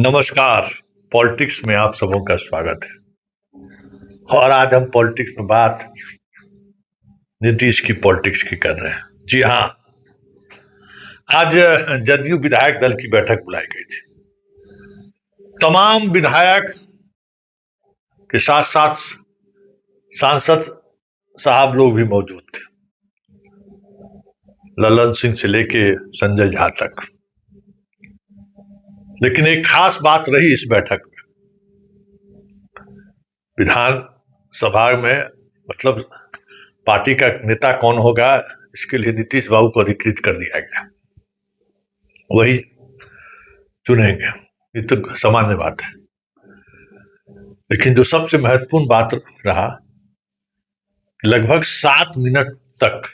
नमस्कार। पॉलिटिक्स में आप सबों का स्वागत है। और आज हम पॉलिटिक्स में बात नीतीश की पॉलिटिक्स की कर रहे हैं। जी हाँ, आज जदयू विधायक दल की बैठक बुलाई गई थी। तमाम विधायक के साथ साथ सांसद साहब लोग भी मौजूद थे, ललन सिंह से लेके संजय झा तक। लेकिन एक खास बात रही इस बैठक में, विधान सभा में मतलब पार्टी का नेता कौन होगा इसके लिए नीतीश बाबू को अधिकृत कर दिया गया, वही चुनेंगे। ये तो सामान्य बात है। लेकिन जो सबसे महत्वपूर्ण बात रहा, लगभग 7 मिनट तक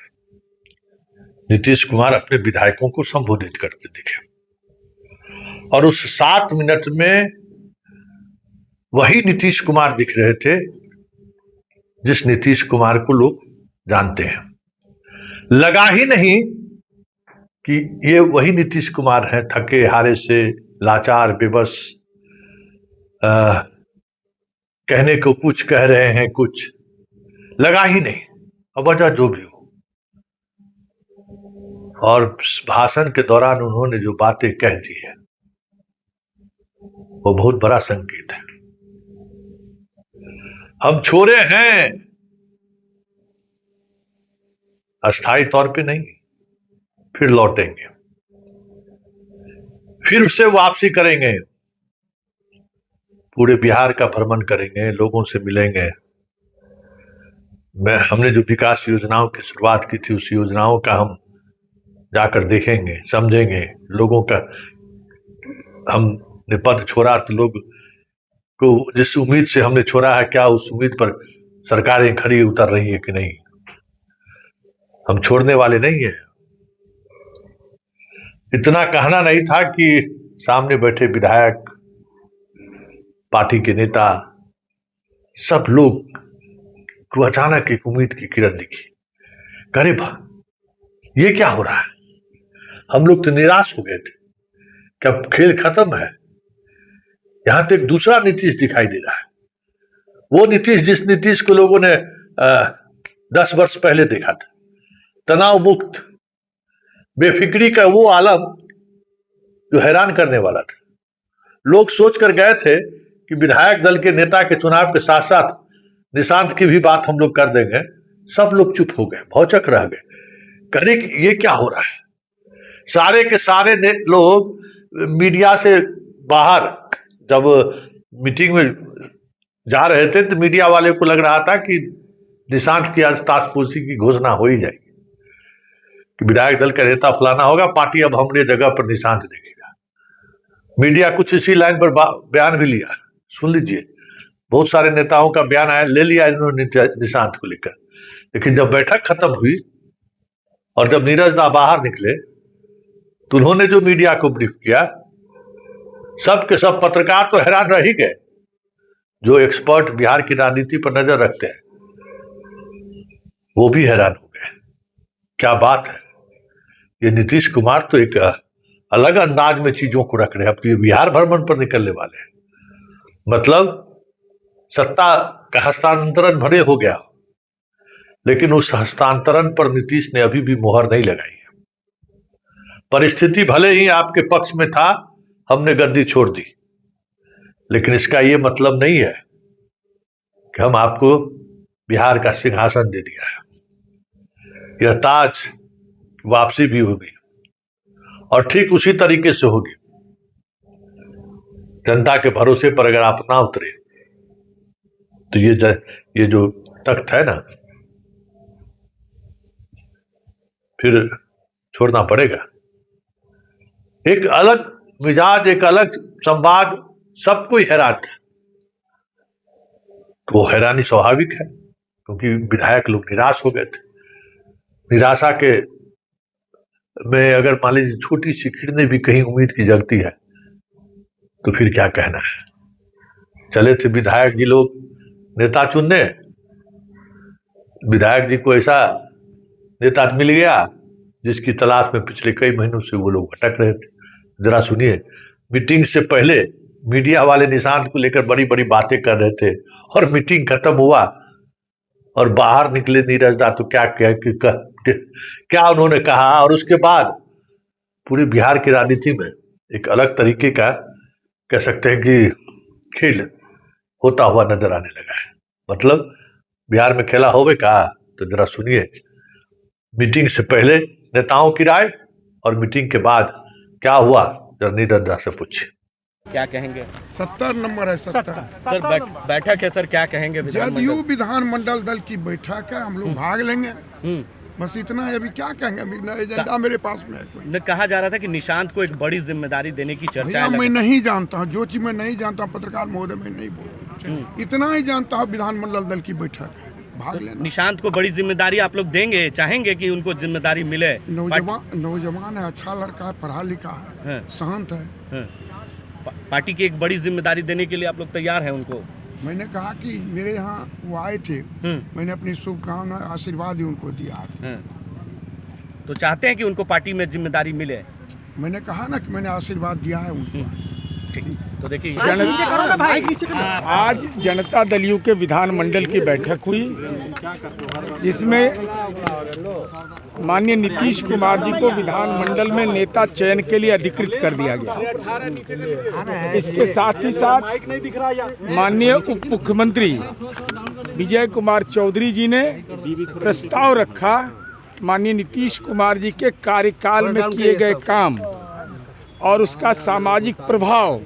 नीतीश कुमार अपने विधायकों को संबोधित करते दिखे और उस 7 मिनट में वही नीतीश कुमार दिख रहे थे जिस नीतीश कुमार को लोग जानते हैं। लगा ही नहीं कि ये वही नीतीश कुमार हैं, थके हारे से, लाचार, बेबस, कहने को कुछ कह रहे हैं कुछ, लगा ही नहीं। अब वजह जो भी हो, और भाषण के दौरान उन्होंने जो बातें कह दी है वो बहुत बड़ा संकेत है। हम छोरे हैं, अस्थायी तौर पे नहीं, फिर लौटेंगे, फिर उससे वापसी करेंगे, पूरे बिहार का भ्रमण करेंगे, लोगों से मिलेंगे। हमने जो विकास योजनाओं की शुरुआत की थी उस योजनाओं का हम जाकर देखेंगे, समझेंगे। लोगों का हमने पद छोड़ा तो लोग को जिस उम्मीद से हमने छोड़ा है, क्या उस उम्मीद पर सरकारें खड़ी उतर रही है कि नहीं। हम छोड़ने वाले नहीं है। इतना कहना नहीं था कि सामने बैठे विधायक, पार्टी के नेता, सब लोग को अचानक एक उम्मीद की किरण दिखी। अरे ये क्या हो रहा है। हम लोग तो निराश हो गए थे कि अब खेल खत्म है। यहां तो एक दूसरा नीतीश दिखाई दे रहा है, वो नीतीश जिस नीतीश को लोगों ने 10 वर्ष पहले देखा था, तनाव मुक्त, बेफिक्री का वो आलम जो हैरान करने वाला था। लोग सोच कर गए थे कि विधायक दल के नेता के चुनाव के साथ साथ निशांत की भी बात हम लोग कर देंगे। सब लोग चुप हो गए, भौचक रह गए, कह रहे ये क्या हो रहा है। सारे के सारे लोग मीडिया से बाहर जब मीटिंग में जा रहे थे तो मीडिया वाले को लग रहा था कि निशांत की आज ताजपोशी की घोषणा हो ही जाएगी कि विधायक दल का नेता फलाना होगा, पार्टी अब हमने जगह पर निशांत देखेगा। मीडिया कुछ इसी लाइन पर बयान भी लिया, सुन लीजिए। बहुत सारे नेताओं का बयान आया, ले लिया इन्होंने निशांत को लेकर। लेकिन जब बैठक खत्म हुई और जब नीरज दा बाहर निकले तो उन्होंने जो मीडिया को ब्रीफ किया, सब के सब पत्रकार तो हैरान रह ही गए, जो एक्सपर्ट बिहार की राजनीति पर नजर रखते हैं वो भी हैरान हो गए। क्या बात है, ये नीतीश कुमार तो एक अलग अंदाज में चीजों को रख रहे हैं। अब तो ये बिहार भ्रमण पर निकलने वाले हैं, मतलब सत्ता का हस्तांतरण भले हो गया, लेकिन उस हस्तांतरण पर नीतीश ने अभी भी मुहर नहीं लगाई है। परिस्थिति भले ही आपके पक्ष में था, हमने गद्दी छोड़ दी, लेकिन इसका यह मतलब नहीं है कि हम आपको बिहार का सिंहासन दे दिया है। यह ताज वापसी भी होगी और ठीक उसी तरीके से होगी। जनता के भरोसे पर अगर आप ना उतरे तो ये जो तख्त है ना, फिर छोड़ना पड़ेगा। एक अलग मिजाज, एक अलग संवाद, सब कोई हैरान था। तो वो हैरानी स्वाभाविक है, क्योंकि विधायक लोग निराश हो गए थे। निराशा के में अगर मान लीजिए छोटी सी किरणें भी कहीं उम्मीद की जगती है तो फिर क्या कहना है। चले थे विधायक जी लोग नेता चुनने, विधायक जी को ऐसा नेता मिल गया जिसकी तलाश में पिछले कई महीनों से वो लोग भटक रहे थे। जरा सुनिए, मीटिंग से पहले मीडिया वाले निशांत को लेकर बड़ी बड़ी बातें कर रहे थे, और मीटिंग खत्म हुआ और बाहर निकले नीरज दा तो क्या उन्होंने कहा, और उसके बाद पूरी बिहार की राजनीति में एक अलग तरीके का कह सकते हैं कि खेल होता हुआ नजर आने लगा है। मतलब बिहार में खेला होवे का, तो जरा सुनिए मीटिंग से पहले नेताओं की राय और मीटिंग के बाद क्या हुआ, जरा नीरज दा से पूछिए। क्या कहेंगे? 70 नंबर है, 70 सर बैठक है सर, क्या कहेंगे? जदयू विधानमंडल दल की बैठक है, हम लोग भाग लेंगे, बस इतना है। अभी क्या कहेंगे, अभी एजेंडा मेरे पास में है कोई। कहा जा रहा था कि निशांत को एक बड़ी जिम्मेदारी देने की चर्चा है। मैं नहीं जानता हूँ, जो चीज मैं नहीं जानता हूँ पत्रकार महोदय मैं नहीं बोलूँ, इतना ही जानता हूँ विधानमंडल दल की बैठक है, भाग लेना। निशांत को बड़ी जिम्मेदारी आप लोग देंगे, चाहेंगे कि उनको जिम्मेदारी मिले? नौजवान है, अच्छा लड़का है, पढ़ा लिखा है, शांत है। पार्टी की एक बड़ी जिम्मेदारी देने के लिए आप लोग तैयार हैं उनको? मैंने कहा कि मेरे यहाँ वो आए थे, मैंने अपनी शुभकामना आशीर्वाद ही उनको दिया। तो चाहते हैं कि उनको पार्टी में जिम्मेदारी मिले? मैंने कहा ना कि मैंने आशीर्वाद दिया है उनको। तो देखिए, आज जनता दल यू के विधानमंडल की बैठक हुई, जिसमें माननीय नीतीश कुमार जी को विधानमंडल में नेता चयन के लिए अधिकृत कर दिया गया। इसके साथ ही साथ माननीय उप मुख्यमंत्री विजय कुमार चौधरी जी ने प्रस्ताव रखा माननीय नीतीश कुमार जी के कार्यकाल में किए गए काम और उसका सामाजिक प्रभाव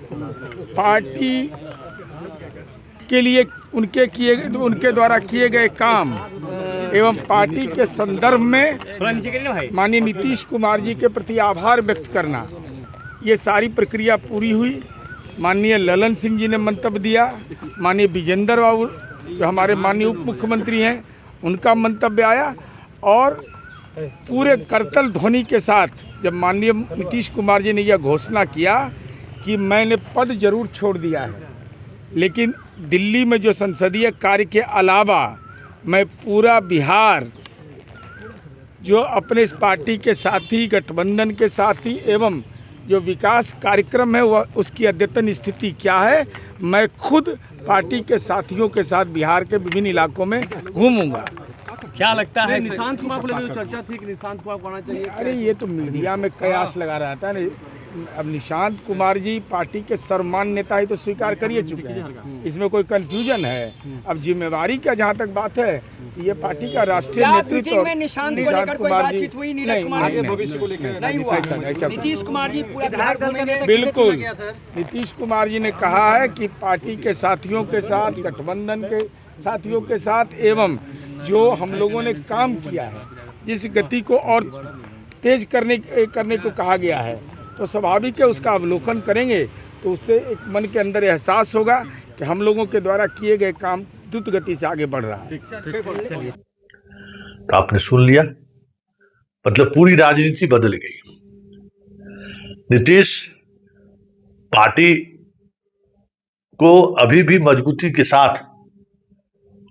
पार्टी के लिए उनके द्वारा किए गए काम एवं पार्टी के संदर्भ में माननीय नीतीश कुमार जी के प्रति आभार व्यक्त करना, ये सारी प्रक्रिया पूरी हुई। माननीय ललन सिंह जी ने मंतव्य दिया, माननीय विजेंद्र बाबू जो हमारे माननीय उप मुख्यमंत्री हैं उनका मंतव्य आया, और पूरे करतल ध्वनि के साथ जब माननीय नीतीश कुमार जी ने यह घोषणा किया कि मैंने पद जरूर छोड़ दिया है, लेकिन दिल्ली में जो संसदीय कार्य के अलावा मैं पूरा बिहार जो अपने इस पार्टी के साथी, गठबंधन के साथी एवं जो विकास कार्यक्रम है वह उसकी अद्यतन स्थिति क्या है, मैं खुद पार्टी के साथियों के साथ बिहार के विभिन्न इलाकों में घूमूंगा। क्या लगता है निशांत कुमार को लेकर जो चर्चा थी कि निशांत कुमार को आना चाहिए? अरे ये तो मीडिया में कयास लगा रहा था ना। अब निशांत कुमार जी पार्टी के सर्वमान्य नेता ही तो स्वीकार करिए चुके हैं, इसमें कोई कंफ्यूजन है? अब जिम्मेवारी का जहाँ तक बात है तो ये पार्टी का राष्ट्रीय नेतृत्व में निशांत कुमार जी भविष्य को लेकर नहीं हुआ। नीतीश कुमार जी पूरा बिहार घूमेंगे? बिल्कुल, नीतीश कुमार जी ने कहा है कि पार्टी के साथियों के साथ, गठबंधन के साथियों के साथ एवं जो हम लोगों ने काम किया है, जिस गति को और तेज करने को कहा गया है, तो स्वाभाविक है उसका अवलोकन करेंगे तो उससे एक मन के अंदर एहसास होगा कि हम लोगों के द्वारा किए गए काम द्रुत गति से आगे बढ़ रहा है। तो आपने सुन लिया, मतलब पूरी राजनीति बदल गई। नीतीश पार्टी को अभी भी मजबूती के साथ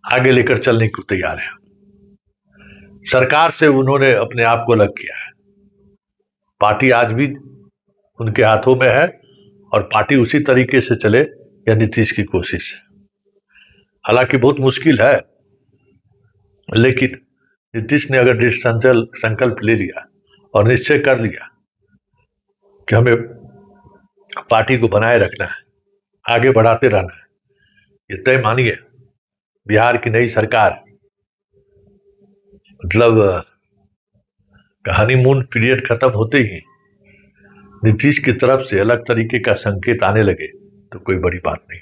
आगे लेकर चलने को तैयार है। सरकार से उन्होंने अपने आप को अलग किया है। पार्टी आज भी उनके हाथों में है और पार्टी उसी तरीके से चले, यह नीतीश की कोशिश है। हालांकि बहुत मुश्किल है, लेकिन नीतीश ने अगर दृढ़ संकल्प ले लिया और निश्चय कर लिया कि हमें पार्टी को बनाए रखना है, आगे बढ़ाते रहना है, ये तय मानिए बिहार की नई सरकार, मतलब हनीमून पीरियड खत्म होते ही नीतीश की तरफ से अलग तरीके का संकेत आने लगे तो कोई बड़ी बात नहीं।